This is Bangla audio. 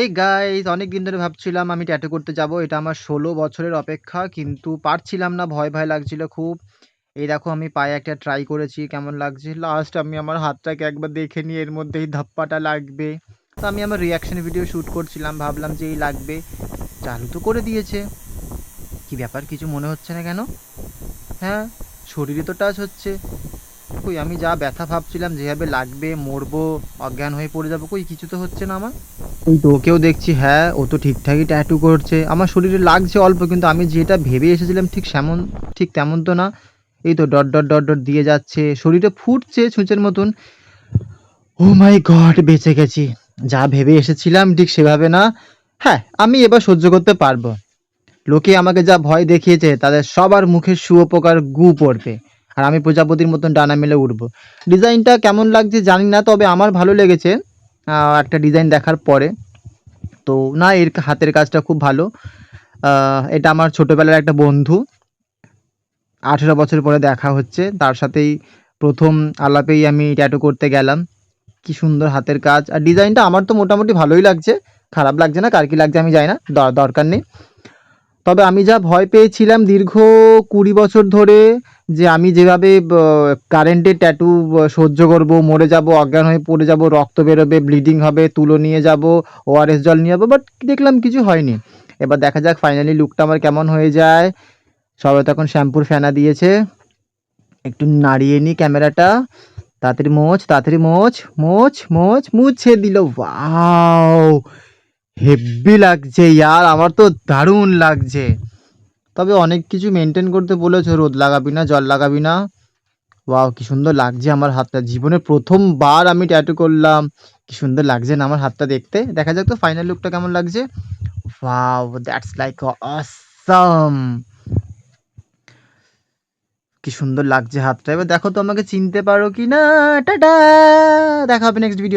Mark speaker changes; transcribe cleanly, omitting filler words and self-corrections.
Speaker 1: এই গাইস অনেকদিন ধরে ভাবছিলাম আমি ট্যাটু করতে যাব। এটা আমার ১৬ বছরের অপেক্ষা কিন্তু পারছিলাম না, ভয় লাগছিল খুব। এই দেখো আমি পায়ে একটা ট্রাই করেছি কেমন লাগছে। লাস্ট আমি আমার হাতটাকে একবার দেখে নিই এর মধ্যেই ধাপ্পাটা লাগবে। তো আমি আমার রিঅ্যাকশন ভিডিও শুট করছিলাম, ভাবলাম যে এই লাগবে। চালু তো করে দিয়েছে। কি ব্যাপার, কিছু মনে হচ্ছে না কেন? হ্যাঁ, শরীরে তো টাচ হচ্ছে। কই আমি যা ব্যথা ভাবছিলাম যেভাবে লাগবে, মরবো, অজ্ঞান হয়ে পড়ে যাবো, কই কিছু তো হচ্ছে না আমার। ওই তো ওকেও দেখছি, হ্যাঁ ও তো ঠিকঠাকই ট্যাটু করছে। আমার শরীরে লাগছে অল্প, কিন্তু আমি যেটা ভেবে এসেছিলাম ঠিক তেমন তো না। এই তো ডট ডট ডট ডট দিয়ে যাচ্ছে, শরীরে ফুটছে ছুঁচের মতন। ও মাই গড, বেঁচে গেছি। যা ভেবে এসেছিলাম ঠিক সেভাবে না। হ্যাঁ, আমি এবার সহ্য করতে পারবো। লোকে আমাকে যা ভয় দেখিয়েছে তাদের সবার মুখে শুঁয়োপোকার গু পড়বে, আর আমি প্রজাপতির মতন ডানা মেলে উঠবো। ডিজাইনটা কেমন লাগছে জানি না, তবে আমার ভালো লেগেছে একটা ডিজাইন দেখার পরে। তো না, এর হাতের কাজটা খুব ভালো। এটা আমার ছোটোবেলার একটা বন্ধু, 18 বছর পরে দেখা হচ্ছে তার সাথেই। প্রথম আলাপেই আমি ট্যাটু করতে গেলাম। কি সুন্দর হাতের কাজ, আর ডিজাইনটা আমার তো মোটামুটি ভালোই লাগছে। খারাপ লাগছে না, কার কি লাগছে আমি জানি না, দরকার নেই। তবে আমি যা ভয় পেয়েছিলাম দীর্ঘ 20 বছর ধরে, যে আমি যেভাবে কারেন্টের ট্যাটু সহ্য করব, মরে যাব, অজ্ঞান হয়ে পড়ে যাব, রক্ত বেরোবে, ব্লিডিং হবে, তুলো নিয়ে যাব, ওআরএস জল নিয়ে যাবো, বাট দেখলাম কিছু হয়নি। এবার দেখা যাক ফাইনালি লুকটা আমার কেমন হয়ে যায়। সবাই তখন শ্যাম্পুর ফেনা দিয়েছে। একটু নাড়িয়ে নিই ক্যামেরাটা। তাড়াতাড়ি মোচ, তাড়াতাড়ি মোচ, মোচ মোচ, মুছে দিল। ওয়াও, হেব্বি লাগছে ইয়ার, আমার তো দারুণ লাগছে। তবে অনেক কিছু মেনটেন করতে বলেছে, রোদ লাগাবি না, জল লাগাবি না। ওয়াও, কি সুন্দর লাগছে আমার হাতটা, জীবনে প্রথমবার আমি ট্যাটু করলাম। কি সুন্দর লাগছে না আমার হাতটা দেখতে। দেখা যাক তো ফাইনাল লুকটা কেমন লাগছে। Wow, that's like awesome. কি সুন্দর লাগছে হাতটা। এবার দেখো তো আমাকে চিনতে পারো কি না। টাটা, দেখা হবে নেক্সট ভিডিও।